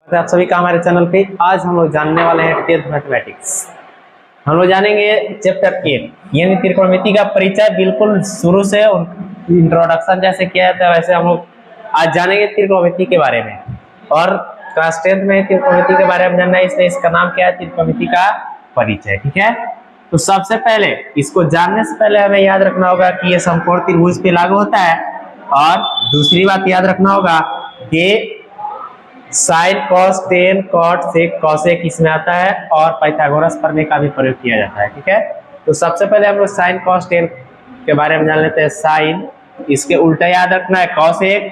तो आप सभी का हमारे चैनल पे आज हम लोग जानने वाले हैं 10th मैथमेटिक्स। हम लोग जानेंगे चैप्टर 8 यानी त्रिकोणमिति का परिचय बिल्कुल शुरू से इंट्रोडक्शन जैसे किया जाता है वैसे हम लोग आज जानेंगे त्रिकोणमिति के बारे में। और क्लास 10th में त्रिकोणमिति के बारे में जानना है, इसलिए इसका नाम क्या है, त्रिकोणमिति का परिचय। ठीक है, तो सबसे पहले इसको जानने से पहले हमें याद रखना होगा कि ये समकोण त्रिभुज पे लागू होता है। और दूसरी बात याद रखना होगा कि sine cos tan cot sec cosec इसमें आता है और पाइथागोरस प्रमेय का भी प्रयोग किया जाता है। ठीक है, तो सबसे पहले हम लोग साइन कॉस टेन के बारे में जान लेते हैं। साइन, इसके उल्टा याद रखना है कॉसेक,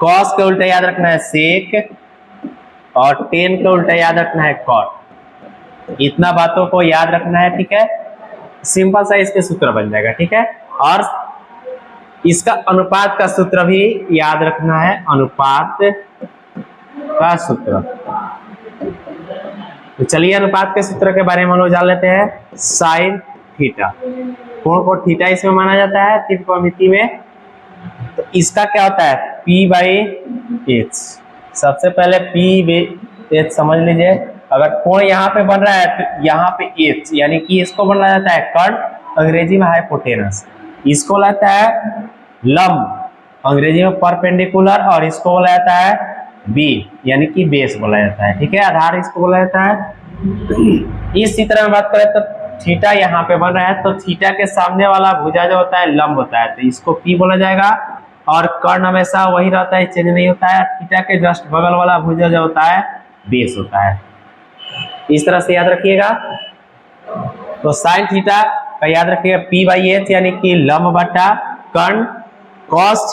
कॉस के उल्टा याद रखना है सेक और टेन के उल्टा याद रखना है कॉट। इतना बातों को याद रखना है। ठीक है, सिंपल सा इसके सूत्र बन जाएगा। ठीक है, और इसका अनुपात का सूत्र भी याद रखना है, अनुपात का सूत्र। तो चलिए अनुपात के सूत्र के बारे में हम लोग जान लेते हैं। साइन थीटा, कोण को थीटा इसमें माना जाता है त्रिकोणमिति में। तो इसका क्या होता है, P बाई एच। सबसे पहले P एच समझ लीजिए। अगर कोण यहाँ पे बन रहा है तो यहाँ पे एच यानी कि इसको बोला जाता है कर्ण, अंग्रेजी में हाइपोटेनस। इसको लगता है लंब, अंग्रेजी में परपेंडिकुलर, और इसको बोला जाता है बी यानी कि बेस बोला जाता है। ठीक है, आधार इसको बोला जाता है। इसी तरह बात करें तो थीटा यहाँ पे बन रहा है तो थीटा के सामने वाला भुजा जो होता है लंब होता है, तो इसको पी बोला जाएगा। और कर्ण हमेशा वही रहता है, चेंज नहीं होता है। थीटा के जस्ट बगल वाला भुजा जो होता है बेस होता है। इस तरह से याद रखिएगा। तो साइन थीटा का याद रखिएगा पी बाई एच यानी कि लंब बटा कर्ण। कॉस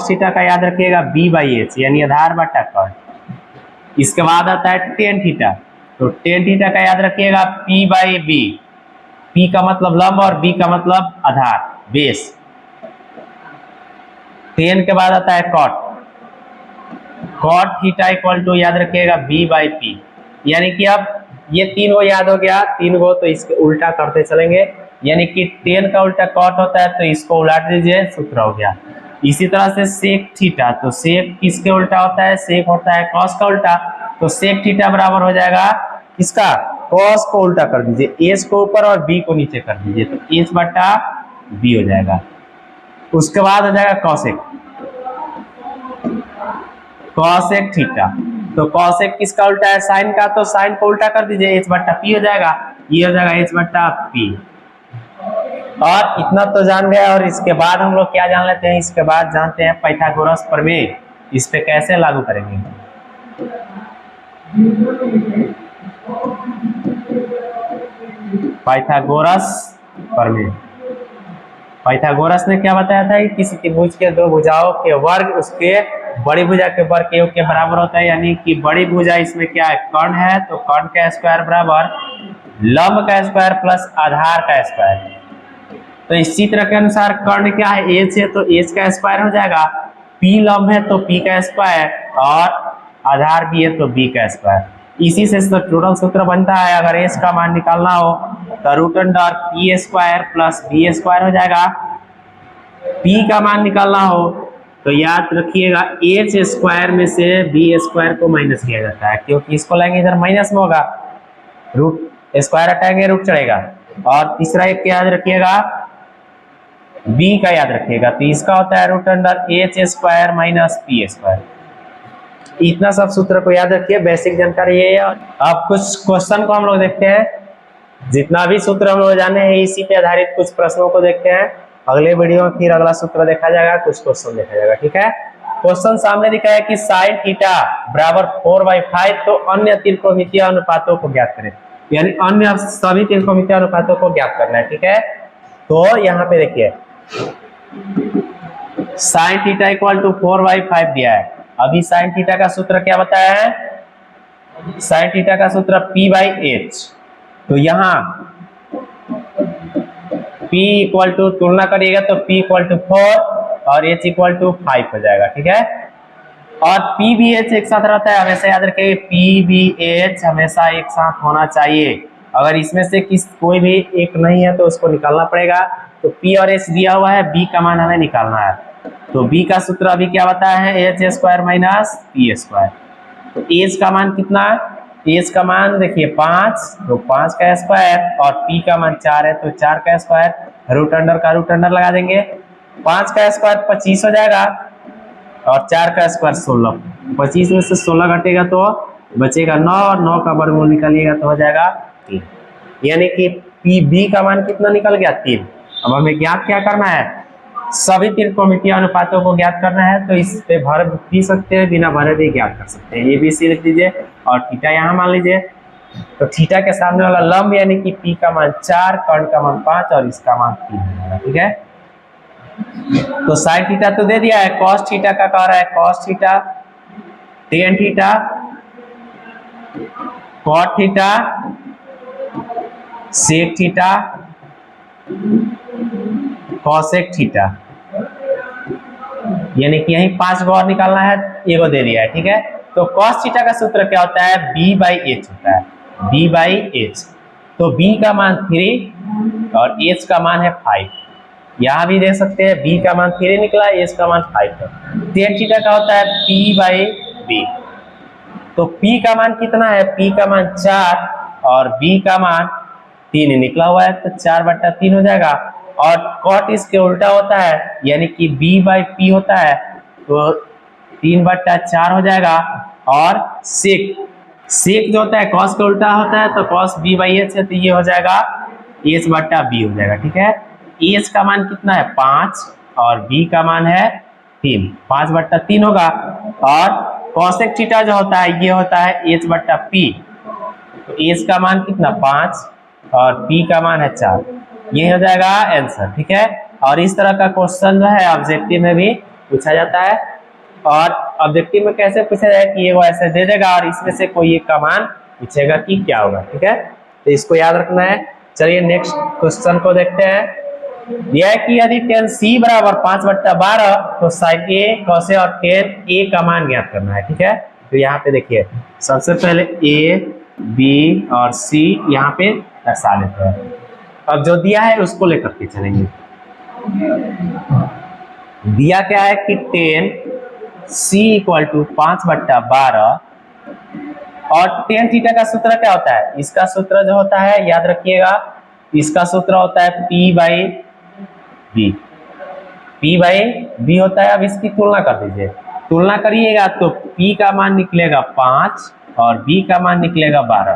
थीटा का याद रखिएगा बी बाई एच यानी आधार बटा कर्ण। इसके बाद आता है टेन थीटा, तो टेन थीटा का याद रखिएगा पी बाई बी। पी का मतलब लंब और बी का मतलब आधार बेस। टेन के बाद आता है cot. Cot theta equal to याद रखिएगा बी बाई पी यानी कि अब ये तीन को याद हो गया, तीन को तो इसके उल्टा करते चलेंगे यानी कि टेन का उल्टा कॉट होता है तो इसको उलट दीजिए, सूत्र हो गया। इसी तरह से सेक थीटा, तो सेक किसके उल्टा होता है, सेक होता है कॉस का उल्टा। तो सेक थीटा बराबर हो जाएगा इसका कॉस को उल्टा कर दीजिए, एच को ऊपर और बी को नीचे कर दीजिए, तो एच बटा बी हो जाएगा। उसके बाद हो जाएगा कॉसेक, कॉसेक थीटा। तो कॉसेक किसका उल्टा है, साइन का, तो साइन को उल्टा कर दीजिए, एच बट्टा पी हो जाएगा। ये हो जाएगा एच बट्टा पी। और इतना तो जान गया। और इसके बाद हम लोग क्या जान लेते हैं, इसके बाद जानते हैं पाइथागोरस प्रमेय। इस पे कैसे लागू करेंगे। पाइथागोरस प्रमेय, पाइथागोरस ने क्या बताया था कि किसी त्रिभुज के दो भुजाओं के वर्ग उसके बड़ी भुजा के वर्ग के योग के बराबर होता है। यानी कि बड़ी भुजा इसमें क्या है, कर्ण है, तो कर्ण का स्क्वायर बराबर लंब का स्क्वायर प्लस आधार का स्क्वायर। तो इसी तरह के अनुसार कर्ण क्या है, एच है, तो एच का स्क्वायर हो जाएगा। पी लंब है तो पी का स्क्वायर, और आधार बी है तो बी का स्क्वायर। इसी से तो टोटल सूत्र बनता है। अगर एच का मान निकालना हो तो root under P square plus B square हो जाएगा। पी का मान निकालना हो तो याद रखिएगा एच स्क्वायर में से बी स्क्वायर को माइनस किया जाता है, क्योंकि इसको लेंगे इधर माइनस में होगा, रूट स्क्वायर हटाएंगे रूट चढ़ेगा। और तीसरा एक याद रखिएगा बी का याद रखिएगा, तो इसका होता है root under H square minus P square. इतना सब सूत्र को याद रखिए, बेसिक जानकारी ये है। अब कुछ क्वेश्चन को हम लोग देखते हैं। जितना भी सूत्र हम लोग जाने हैं इसी पे आधारित कुछ प्रश्नों को देखते हैं। अगले वीडियो में फिर अगला सूत्र देखा जाएगा, कुछ क्वेश्चन देखा जाएगा। ठीक है, क्वेश्चन सामने दिखा है कि साइन थीटा बराबर 4/5, तो अन्य त्रिकोणमितीय अनुपातों को ज्ञात करें। यानी अन्य सभी त्रिकोणमितीय अनुपातों को ज्ञात करना है। ठीक है, तो यहाँ पे देखिए साइन थीटा इक्वल टू 4/5 दिया है। अभी साइन थीटा का सूत्र क्या बताया है, साइन थीटा का सूत्र P बाई एच। तो यहाँ P इक्वल टू तुलना करिएगा तो P इक्वल टू 4 और H इक्वल टू 5 हो जाएगा। ठीक है, और P भी H एक साथ रहता है, हमेशा याद रखिए P भी H हमेशा एक साथ होना चाहिए। अगर इसमें से कोई भी एक नहीं है तो उसको निकालना पड़ेगा। तो P और H दिया हुआ है, B का मान हमें निकालना है। तो बी का सूत्र अभी क्या बताया है, H square minus P square. तो एच का मान कितना है, एच का मान देखिए 5, तो 5 का स्क्वायर और पी का मान 4 है तो 4 का स्क्वायर, रूट अंडर का रूट अंडर लगा देंगे। 5 का स्क्वायर 25 हो जाएगा और 4 का स्क्वायर 16। 25 में से 16 घटेगा तो बचेगा 9 और 9 का वर्गमूल निकालिएगा तो हो जाएगा 3। यानी कि पी बी का मान कितना निकल गया, 3। अब हमें ज्ञात क्या करना है, सभी त्रिकोणमितीय अनुपातों को ज्ञात करना है। तो इस पे भर भी सकते हैं, बिना भरे भी ज्ञात कर सकते हैं। ए बी सी लिख दीजिए और थीटा यहाँ मान लीजिए। तो थीटा के सामने वाला लंब यानी कि पी का मान 4, कर्ण का मान 5 और इसका मान 3 हो जाएगा। ठीक है, तो साइन थीटा तो दे दिया है, कॉस थीटा का कह रहा है, cos theta, tan theta, cot theta, sec theta, cosec theta. यानी कि यही 5 गो और निकालना है, एगो दे दिया है। ठीक है, तो कॉस थीटा का सूत्र क्या होता है, बी बाई एच होता है, बी बाई एच। तो बी का मान 3 और एच का मान है 5। यहां भी देख सकते हैं बी का मान 3 निकला, एच का मान 5 है। टेन थीटा का होता है पी बाई बी। तो पी का मान कितना है, पी का मान 4 और बी का मान 3 निकला हुआ है तो 4/3 हो जाएगा। और कॉट इसके उल्टा होता है यानी कि b बाई पी होता है तो 3/4 हो जाएगा। और सेक, सेक जो होता है कॉस के उल्टा होता है तो कॉस b बाई एच है तो ये हो जाएगा h/b हो जाएगा। ठीक है, एच का मान कितना है 5 और b का मान है 3, 5/3 होगा। और कॉसेक थीटा जो होता है ये होता है h/p। तो एच का मान कितना 5 और p का मान है 4, ये हो जाएगा आंसर। ठीक है, और इस तरह का क्वेश्चन जो है ऑब्जेक्टिव में भी पूछा जाता है। और ऑब्जेक्टिव में कैसे पूछा जाए कि ये वो ऐसे दे देगा और इसमें से कोई एक का मान पूछेगा कि क्या होगा। ठीक है, तो इसको याद रखना है। चलिए नेक्स्ट क्वेश्चन को देखते हैं। यह है कि यदि tan c बराबर 5/12 तो sin a cos a और tan a का मान ज्ञात करना है। ठीक है, तो यहाँ पे देखिए सबसे पहले a b और c यहाँ पे दर्शा लेते हैं। अब जो दिया है उसको लेकर के चलेंगे। दिया क्या है कि tan c = 5/12 और tan थीटा का सूत्र क्या होता है, इसका सूत्र जो होता है याद रखिएगा, इसका सूत्र होता है p by B, p by B होता है। अब इसकी तुलना कर दीजिए, तुलना करिएगा तो p का मान निकलेगा 5 और b का मान निकलेगा 12।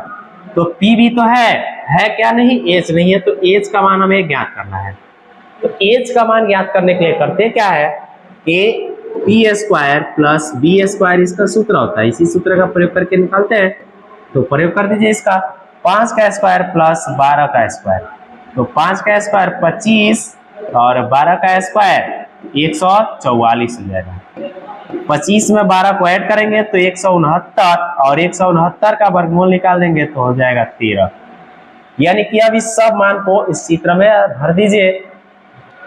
तो p भी तो है क्या नहीं, h नहीं है, तो h का मान हमें ज्ञात करना है। तो h का मान ज्ञात करने के लिए करते क्या है कि p square plus b square इसका सूत्र होता है, इसी सूत्र का प्रयोग करके निकालते हैं। तो प्रयोग कर दीजिए इसका, 5 का स्क्वायर प्लस 12 का स्क्वायर। तो 5 का स्क्वायर 25 और 12 का स्क्वायर 144 हो जाएगा। 25 में 12 को ऐड करेंगे तो 169 और 169 का वर्गमूल निकाल देंगे तो हो जाएगा 13। यानी कि अब इस सब मान को इस चित्र में भर दीजिए।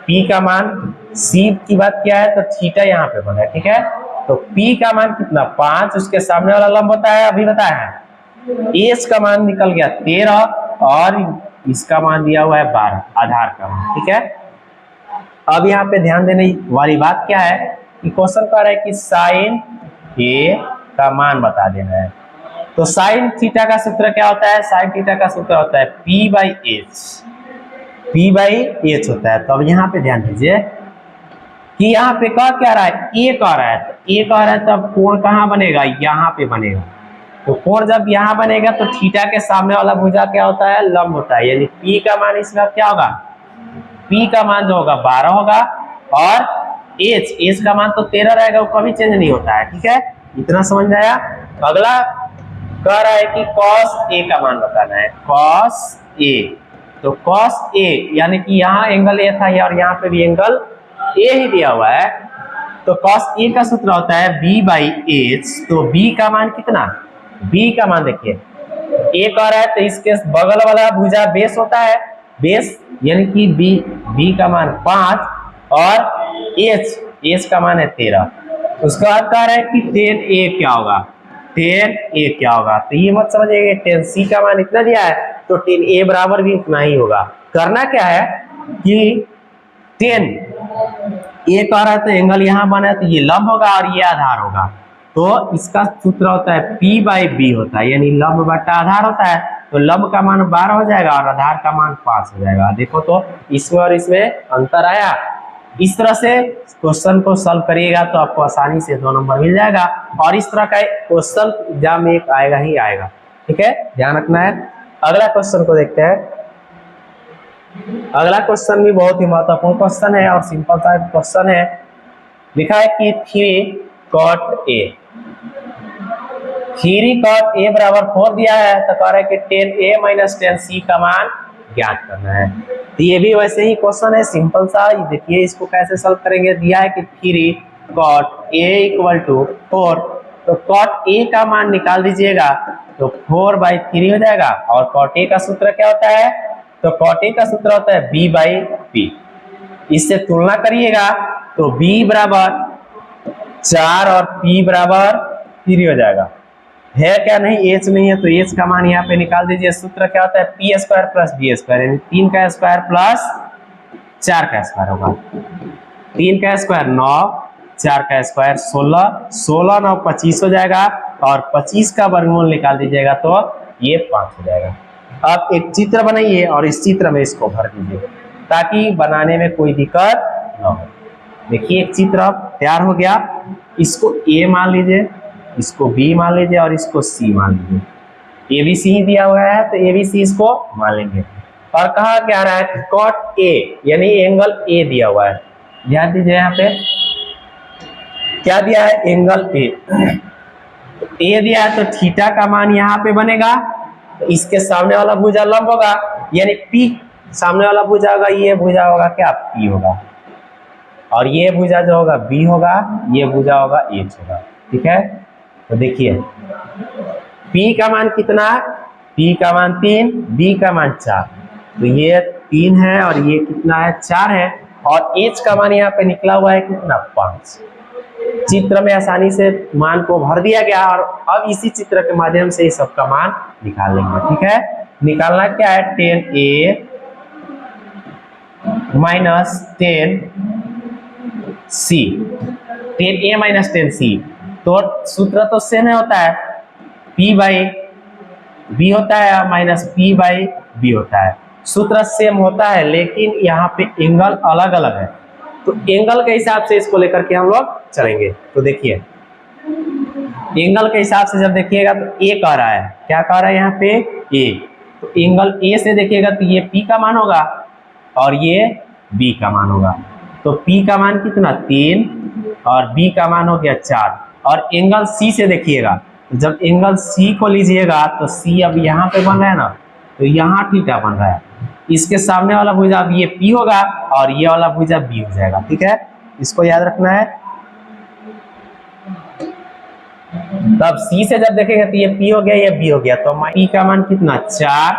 P का मान, C की बात किया है तो थीटा यहाँ पे बना है। ठीक है, तो P का मान कितना 5, उसके सामने वाला लंब होता है अभी बताया है। H का मान निकल गया 13 और इसका मान दिया हुआ है 12, आधार का मान। ठीक है, अब यहाँ पे ध्यान देने वाली बात क्या है कि क्वेश्चन कह रहा है कि साइन A का मान बता देना है। तो साइन थीटा का सूत्र क्या होता है, साइन थीटा का सूत्र होता है P by H, P by H होता है। तो अब यहाँ पे ध्यान दीजिए कि यहाँ पे कह क्या रहा है, A कह रहा है, तो A कह रहा है तब कोण कहाँ बनेगा, यहाँ पे बनेगा। तो कोण जब यहाँ बनेगा तो थीटा के सामने वाला भुजा क्या होता है, लंब होता है। यानी P का मान इसमें क्या होगा, P का मान जो होगा 12 होगा और H का मान तो 13 रहेगा, वो कभी चेंज नहीं होता है। ठीक है, इतना समझ में आया। अगला कह रहा है कि cos A का मान बताना है, cos A। तो cos A यानी कि यहाँ एंगल A था और यहाँ पे भी एंगल A ही दिया हुआ है। तो cos A का सूत्र होता है B बाई एच। तो B का मान कितना, B का मान देखिए A कह रहा है तो इसके बगल वाला भुजा बेस होता है, बेस यानी कि B का मान 5 और H का मान है 13। उसके बाद कह रहा है कि tan A क्या होगा, tan A क्या होगा। तो ये मत समझिए tan C का मान इतना दिया है तो tan A बराबर भी इतना ही होगा। करना क्या है कि tan ए कह रहा है तो एंगल यहाँ बना है तो ये लंब होगा और ये आधार होगा, तो इसका सूत्र होता है P बाई बी होता है, यानी लंब बटा आधार होता है। तो लंब का मान 12 हो जाएगा और आधार का मान 5 हो जाएगा। देखो तो इसमें और इसमें अंतर आया। इस तरह से क्वेश्चन को सॉल्व करिएगा तो आपको आसानी से 2 नंबर मिल जाएगा, और इस तरह का क्वेश्चन एग्जाम में एक आएगा ही आएगा। ठीक है, ध्यान रखना है। अगला क्वेश्चन को देखते हैं। अगला क्वेश्चन भी बहुत ही महत्वपूर्ण क्वेश्चन है और सिंपल सा क्वेश्चन है। लिखा है कि 3 cot A, 3 cot A बराबर 4 दिया है, तो कह रहा है कि 10A माइनस 10C का मान ज्ञात करना है। तो ये भी वैसे ही क्वेश्चन है, सिंपल सा। देखिए इसको कैसे सॉल्व करेंगे। दिया है कि 3 cot A इक्वल टू 4, तो cot A का मान निकाल दीजिएगा तो 4/3 हो जाएगा। और cot A का सूत्र क्या होता है, तो cot A का सूत्र होता है B बाई P। इससे तुलना करिएगा तो B बराबर 4 और P बराबर 3 हो जाएगा। है क्या नहीं, H नहीं है तो H का मान यहाँ पे निकाल दीजिए। सूत्र क्या होता है P square plus B square, यानी 3 का स्क्वायर प्लस 4 का स्क्वायर होगा। 3 का स्क्वायर 9, 4 का स्क्वायर 16, 16 9 25 हो जाएगा, और 25 का वर्गमूल निकाल दीजिएगा तो ये 5 हो जाएगा। अब एक चित्र बनाइए और इस चित्र में इसको भर दीजिए ताकि बनाने में कोई दिक्कत न हो। देखिए एक चित्र अब तैयार हो गया। इसको A मान लीजिए, इसको B मान लीजिए और इसको C मान लीजिए। ABC ही दिया हुआ है तो ABC इसको मान लेंगे। और कहा क्या रहा है cot A, यानी एंगल A दिया हुआ है। ध्यान दीजिए यहाँ पे क्या दिया है, एंगल A। A दिया है तो थीटा का मान यहाँ पे बनेगा, तो इसके सामने वाला भुजा लंब होगा, यानी P सामने वाला भुजा होगा, ये भुजा होगा क्या P होगा, और ये भुजा जो होगा B होगा, ये भुजा होगा H होगा। ठीक है, तो देखिए P का मान कितना, P का मान 3, B का मान 4, तो ये 3 है और ये कितना है 4 है, और H का मान यहाँ पे निकला हुआ है कितना 5। चित्र में आसानी से मान को भर दिया गया, और अब इसी चित्र के माध्यम से इस सबका मान निकाल लेंगे। ठीक है, निकालना क्या है 10A minus 10C, 10A minus 10C, तो सूत्र तो सेम है होता है, P बाई B होता है माइनस P बाई B होता है। सूत्र सेम होता है लेकिन यहाँ पे एंगल अलग अलग है, तो एंगल के हिसाब से इसको लेकर के हम लोग चलेंगे। तो देखिए एंगल के हिसाब से जब देखिएगा तो A कह रहा है, क्या कह रहा है यहाँ पे A, तो एंगल A से देखिएगा तो ये P का मान होगा और ये B का मान होगा। तो P का मान कितना 3 और B का मान हो गया 4। और एंगल C से देखिएगा, जब एंगल C को लीजिएगा तो C अब यहाँ पे बन रहा है ना, तो यहाँ थीटा बन रहा है। इसके सामने वाला भुजा अब ये P होगा और ये वाला भुजा B हो जाएगा। ठीक है, इसको याद रखना है। तब C से जब देखेंगे तो ये P हो गया, ये B हो गया, तो P का मान कितना 4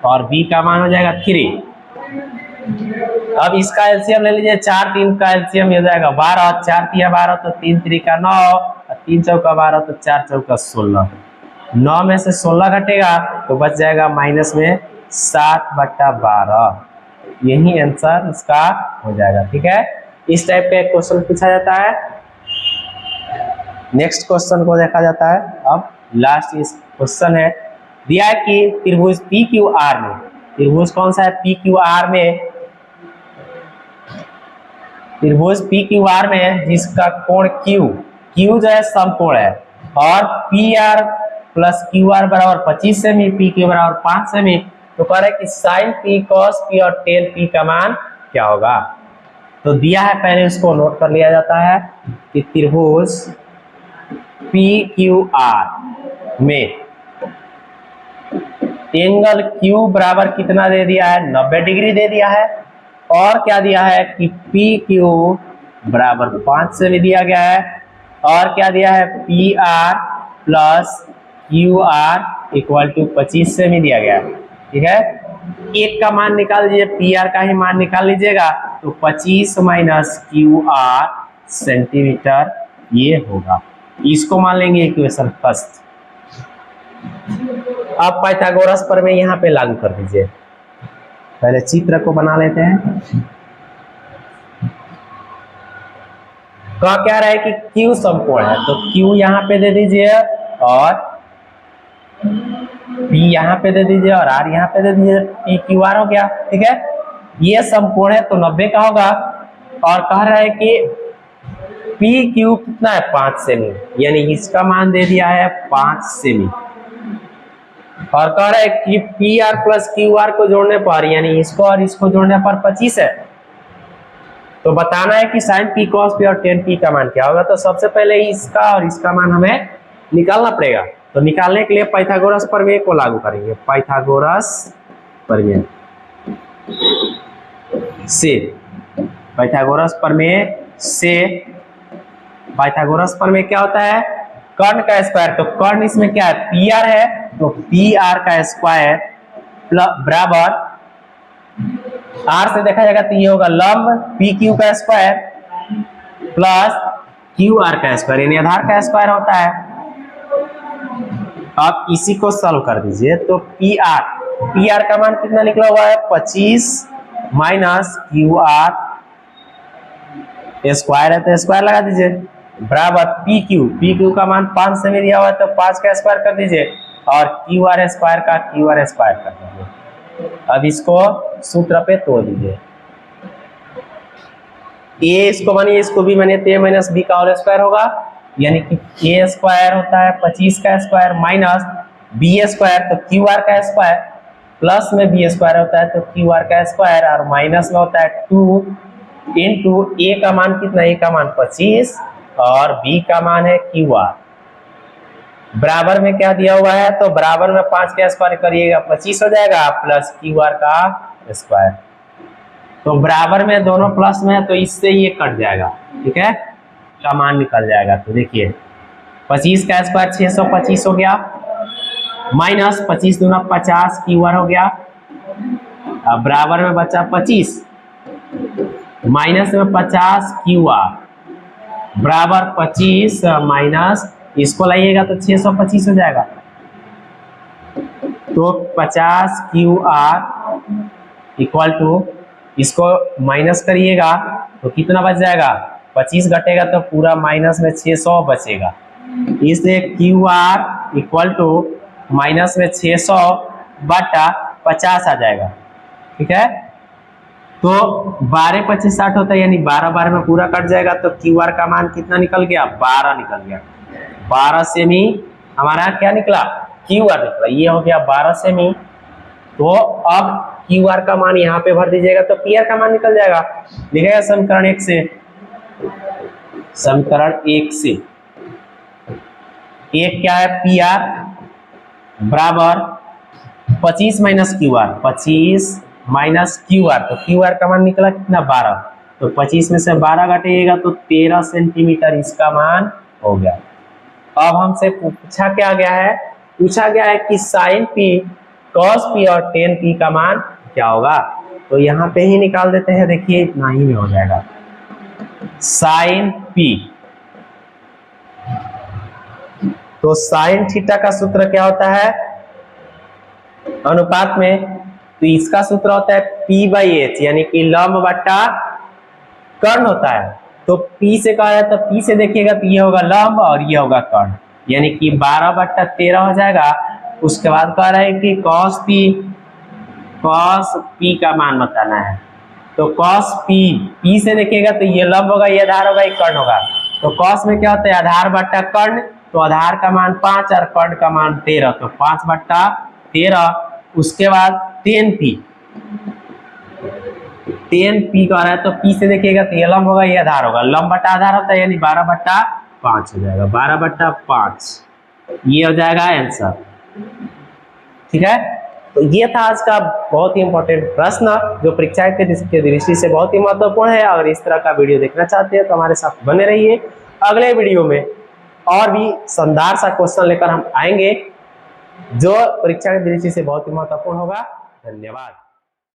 और B का मान हो जाएगा 3। अब इसका एलसीएम ले लीजिए, 4 3 का एलसीएम हो जाएगा 12, 4 3 12, तो 3 3 का 9, 3 चौका 12, तो 4 चौका 16। 9 में से 16 घटेगा तो बच जाएगा माइनस में 7/12। यही आंसर इसका हो जाएगा। ठीक है, इस टाइप का एक क्वेश्चन पूछा जाता है। नेक्स्ट क्वेश्चन को देखा जाता है। अब लास्ट इस क्वेश्चन है, दिया है कि त्रिभुज PQR में, त्रिभुज कौन सा है PQR में, त्रिभुज PQR में जिसका कोण Q जो है समकोण है, और PR प्लस QR बराबर 25 सेमी, PQ बराबर 5 सेमी, तो कह रहा है कि sin P cos P और tan P का मान क्या होगा। तो दिया है, पहले उसको नोट कर लिया जाता है कि त्रिभुज PQR में एंगल Q बराबर कितना दे दिया है 90 डिग्री दे दिया है, और क्या दिया है कि PQ बराबर 5 से भी दिया गया है, और क्या दिया है PR plus QR equal to 25 से भी दिया गया है। ठीक है, एक का मान निकाल लीजिए, PR का ही मान निकाल लीजिएगा, तो 25 माइनस QR सेंटीमीटर ये होगा। इसको मान लेंगे इक्वेशन फर्स्ट। अब पाइथागोरस प्रमेय यहाँ पे लागू कर दीजिए। पहले चित्र को बना लेते हैं। कहा क्या रहा है कि Q समकोण है, तो Q यहाँ पे दे दीजिए और P यहाँ पे दे दीजिए और R यहाँ पे दे दीजिए, PQR हो गया। ठीक है, ये समकोण है तो 90 का होगा। और कह रहा है कि PQ कितना है 5 सेमी, यानी इसका मान दे दिया है 5 सेमी। और कह रहा है कि PR प्लस QR को जोड़ने पर, यानी इसको और इसको जोड़ने पर 25 है। तो बताना है कि sin P cos P और tan P का मान क्या होगा। तो सबसे पहले इसका और इसका मान हमें निकालना पड़ेगा। तो निकालने के लिए पाइथागोरस प्रमेय को लागू करेंगे। पाइथागोरस प्रमेय से, पाइथागोरस प्रमेय से, पाइथागोरस प्रमेय क्या होता है, कर्ण का स्क्वायर। तो कर्ण इसमें क्या है, PR है, तो PR का स्क्वायर बराबर R से देखा जाएगा तो ये होगा लंब PQ का स्क्वायर प्लस QR का स्क्वायर, यानी आधार का स्क्वायर होता है। आप इसी को सॉल्व कर दीजिए। तो PR का मान कितना निकला हुआ है 25 माइनस QR स्क्वायर है तो स्क्वायर लगा दीजिए बराबर PQ का मान 5 से में दिया हुआ है तो 5 का स्क्वायर कर दीजिए और QR स्क्वायर का QR स्क्वायर कर दीजिए। अब इसको सूत्र पे तोड़ दीजिए, A इसको मानिए, इसको भी मानिए, तो A माइनस B का होल स्क्वायर होगा, यानी कि A स्क्वायर होता है 25 का स्क्वायर माइनस B स्क्वायर तो QR का स्क्वायर प्लस में B स्क्वायर होता है तो QR का स्क्वायर और माइनस में होता है 2 इंटू A का मान कितना, A का मान 25 और B का मान है QR। बराबर में क्या दिया हुआ है, तो बराबर में 5 का स्क्वायर करिएगा 25 हो जाएगा प्लस QR का स्क्वायर। तो बराबर में दोनों प्लस में है तो इससे ये कट जाएगा। ठीक है, का मान निकल जाएगा। तो देखिए 25 का स्क्वायर 625 हो गया माइनस 25 दूना 50 QR हो गया। अब बराबर में बचा 25 माइनस में 50 QR बराबर 25 माइनस इसको लाइएगा तो 625 हो जाएगा। तो 50 QR इक्वल टू, इसको माइनस करिएगा तो कितना बच जाएगा, 25 घटेगा तो पूरा माइनस में 600 बचेगा, इसलिए QR इक्वल टू माइनस में 600 बटा 50 आ जाएगा। ठीक है, तो 12 25 60 होता है, यानी 12 में पूरा कट जाएगा तो QR का मान कितना निकल गया, 12 निकल गया। 12 सेमी हमारा क्या निकला, QR निकला, ये हो गया 12 सेमी। तो अब QR का मान यहाँ पे भर दीजिएगा तो PR का मान निकल जाएगा। लिखेगा समीकरण 1 से, समीकरण 1 से एक क्या है PR बराबर 25 माइनस QR, 25 माइनस QR, तो QR का मान निकला कितना 12, तो 25 में से 12 घटेगा तो 13 सेंटीमीटर इसका मान हो गया। अब हमसे पूछा क्या गया है, पूछा गया है कि sin P cos P और tan P का मान क्या होगा। तो यहाँ पे ही निकाल देते हैं, देखिए इतना ही में हो जाएगा। sin P, तो sin थीटा का सूत्र क्या होता है अनुपात में, तो इसका सूत्र होता है P/H, यानी कि लंब बट्टा कर्ण होता है। तो P से कहा जाए तो P से देखिएगा तो ये होगा लंब और ये होगा कर्ण, यानी कि 12/13 हो जाएगा। उसके बाद कह रहा है कि cos P का मान बताना है, तो cos P से देखिएगा तो ये लंब होगा, ये आधार होगा, ये कर्ण होगा। तो cos में क्या होता है आधार बट्टा कर्ण, तो आधार का मान 5 और कर्ण का मान 13, तो 5/13। उसके बाद tan P का रहा है तो P से देखिएगा तो ये लंब होगा, ये आधार होगा, लंब बट्टा आधार होता है, यानी 12/5 हो जाएगा, 12/5 ये हो जाएगा आंसर। ठीक है, तो ये था आज का बहुत ही इंपॉर्टेंट प्रश्न जो परीक्षा के दृष्टि से बहुत ही महत्वपूर्ण है। अगर इस तरह का वीडियो देखना चाहते हैं तो हमारे साथ बने रहिए। अगले वीडियो में और भी शानदार सा क्वेश्चन लेकर हम आएंगे जो परीक्षा की दृष्टि से बहुत ही महत्वपूर्ण होगा। धन्यवाद।